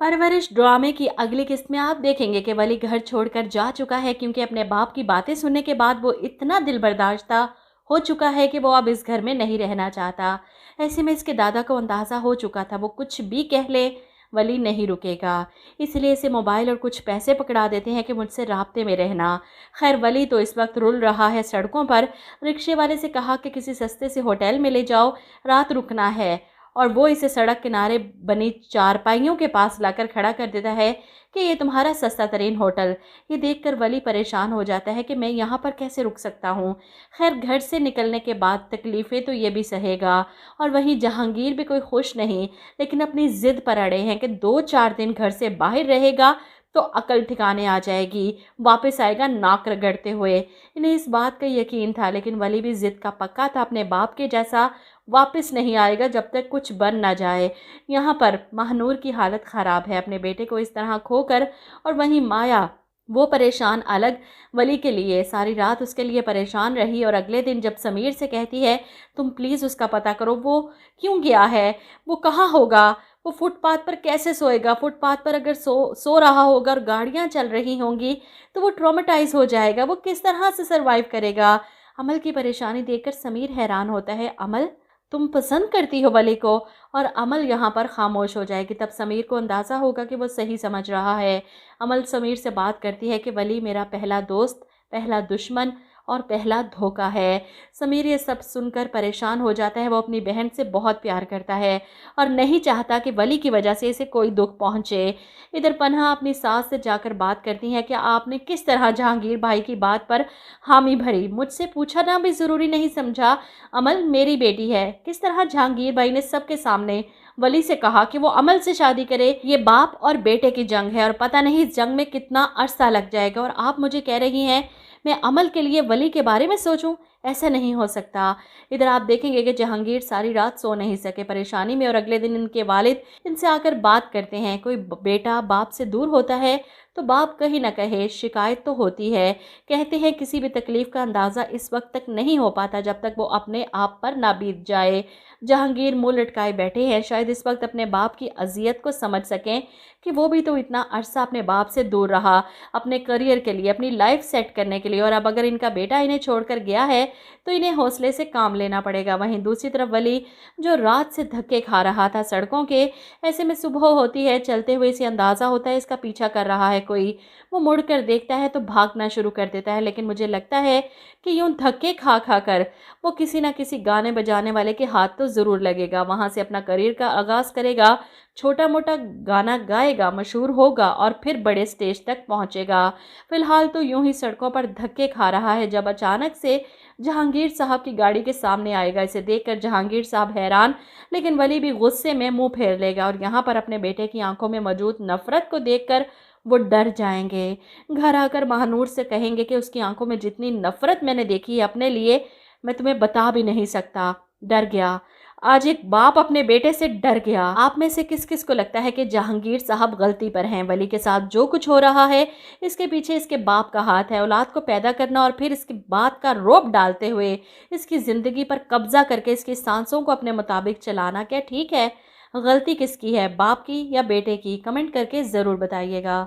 परवरिश ड्रामे की अगली किस्त में आप देखेंगे कि वली घर छोड़कर जा चुका है, क्योंकि अपने बाप की बातें सुनने के बाद वो इतना दिल बर्दाश्ता हो चुका है कि वो अब इस घर में नहीं रहना चाहता। ऐसे में इसके दादा को अंदाज़ा हो चुका था, वो कुछ भी कह ले वली नहीं रुकेगा। इसलिए इसे मोबाइल और कुछ पैसे पकड़ा देते हैं कि मुझसे राब्ते में रहना। खैर वली तो इस वक्त रुल रहा है सड़कों पर। रिक्शे वाले से कहा कि किसी सस्ते से होटल में ले जाओ, रात रुकना है, और वो इसे सड़क किनारे बनी चारपाइयों के पास लाकर खड़ा कर देता है कि ये तुम्हारा सस्ता तरीन होटल। ये देखकर वली परेशान हो जाता है कि मैं यहाँ पर कैसे रुक सकता हूँ। खैर घर से निकलने के बाद तकलीफ़ें तो ये भी सहेगा। और वहीं जहांगीर भी कोई खुश नहीं, लेकिन अपनी ज़िद पर अड़े हैं कि 2-4 दिन घर से बाहर रहेगा तो अकल ठिकाने आ जाएगी, वापस आएगा नाक रगड़ते हुए। इन्हें इस बात का यकीन था, लेकिन वली भी ज़िद का पक्का था, अपने बाप के जैसा वापस नहीं आएगा जब तक कुछ बन ना जाए। यहाँ पर महानूर की हालत ख़राब है अपने बेटे को इस तरह खोकर, और वहीं माया वो परेशान अलग वली के लिए सारी रात उसके लिए परेशान रही। और अगले दिन जब समीर से कहती है तुम प्लीज़ उसका पता करो, वो क्यों गया है, वो कहाँ होगा, वो फुटपाथ पर कैसे सोएगा, फुटपाथ पर अगर सो रहा होगा और गाड़ियाँ चल रही होंगी तो वो ट्रॉमेटाइज हो जाएगा, वो किस तरह से सरवाइव करेगा। अमल की परेशानी देखकर समीर हैरान होता है, अमल तुम पसंद करती हो वली को? और अमल यहाँ पर खामोश हो जाएगी। तब समीर को अंदाज़ा होगा कि वो सही समझ रहा है। अमल समीर से बात करती है कि वली मेरा पहला दोस्त, पहला दुश्मन और पहला धोखा है। समीर ये सब सुनकर परेशान हो जाता है। वो अपनी बहन से बहुत प्यार करता है और नहीं चाहता कि वली की वजह से इसे कोई दुख पहुँचे। इधर पन्हा अपनी सास से जाकर बात करती है कि आपने किस तरह जहांगीर भाई की बात पर हामी भरी, मुझसे पूछा ना भी ज़रूरी नहीं समझा। अमल मेरी बेटी है, किस तरह जहांगीर भाई ने सबके सामने वली से कहा कि वो अमल से शादी करे। ये बाप और बेटे की जंग है और पता नहीं इस जंग में कितना अरसा लग जाएगा, और आप मुझे कह रही हैं मैं अमल के लिए वली के बारे में सोचूं? ऐसा नहीं हो सकता। इधर आप देखेंगे कि जहांगीर सारी रात सो नहीं सके परेशानी में, और अगले दिन इनके वालिद इनसे आकर बात करते हैं। कोई बेटा बाप से दूर होता है तो बाप कहीं ना कहे शिकायत तो होती है। कहते हैं किसी भी तकलीफ़ का अंदाज़ा इस वक्त तक नहीं हो पाता जब तक वो अपने आप पर ना बीत जाए। जहांगीर मुँह लटकाए बैठे हैं, शायद इस वक्त अपने बाप की अजियत को समझ सकें कि वो भी तो इतना अरसा अपने बाप से दूर रहा अपने करियर के लिए, अपनी लाइफ सेट करने के लिए, और अब अगर इनका बेटा इन्हें छोड़कर गया है तो इन्हें हौसले से काम लेना पड़ेगा। वहीं दूसरी तरफ वली जो रात से धक्के खा रहा था सड़कों के, ऐसे में सुबह होती है, चलते हुए इसे अंदाज़ा होता है इसका पीछा कर रहा है कोई। वो मुड़कर देखता है तो भागना शुरू कर देता है, लेकिन मुझे लगता है कि यूं धक्के खा खा कर वो किसी न किसी गाने बजाने वाले के हाथ तो ज़रूर लगेगा। वहाँ से अपना करियर का आगाज़ करेगा, छोटा मोटा गाना गाएगा, मशहूर होगा और फिर बड़े स्टेज तक पहुँचेगा। फ़िलहाल तो यूं ही सड़कों पर धक्के खा रहा है जब अचानक से जहांगीर साहब की गाड़ी के सामने आएगा। इसे देखकर जहांगीर साहब हैरान, लेकिन वली भी गुस्से में मुंह फेर लेगा, और यहाँ पर अपने बेटे की आंखों में मौजूद नफ़रत को देखकर वो डर जाएंगे। घर आकर महानूर से कहेंगे कि उसकी आंखों में जितनी नफ़रत मैंने देखी है अपने लिए, मैं तुम्हें बता भी नहीं सकता। डर गया, आज एक बाप अपने बेटे से डर गया। आप में से किस किस को लगता है कि जहांगीर साहब गलती पर हैं? वली के साथ जो कुछ हो रहा है इसके पीछे इसके बाप का हाथ है। औलाद को पैदा करना और फिर इसकी बात का रोब डालते हुए इसकी ज़िंदगी पर कब्जा करके इसकी सांसों को अपने मुताबिक चलाना क्या ठीक है? गलती किसकी है, बाप की या बेटे की? कमेंट करके ज़रूर बताइएगा।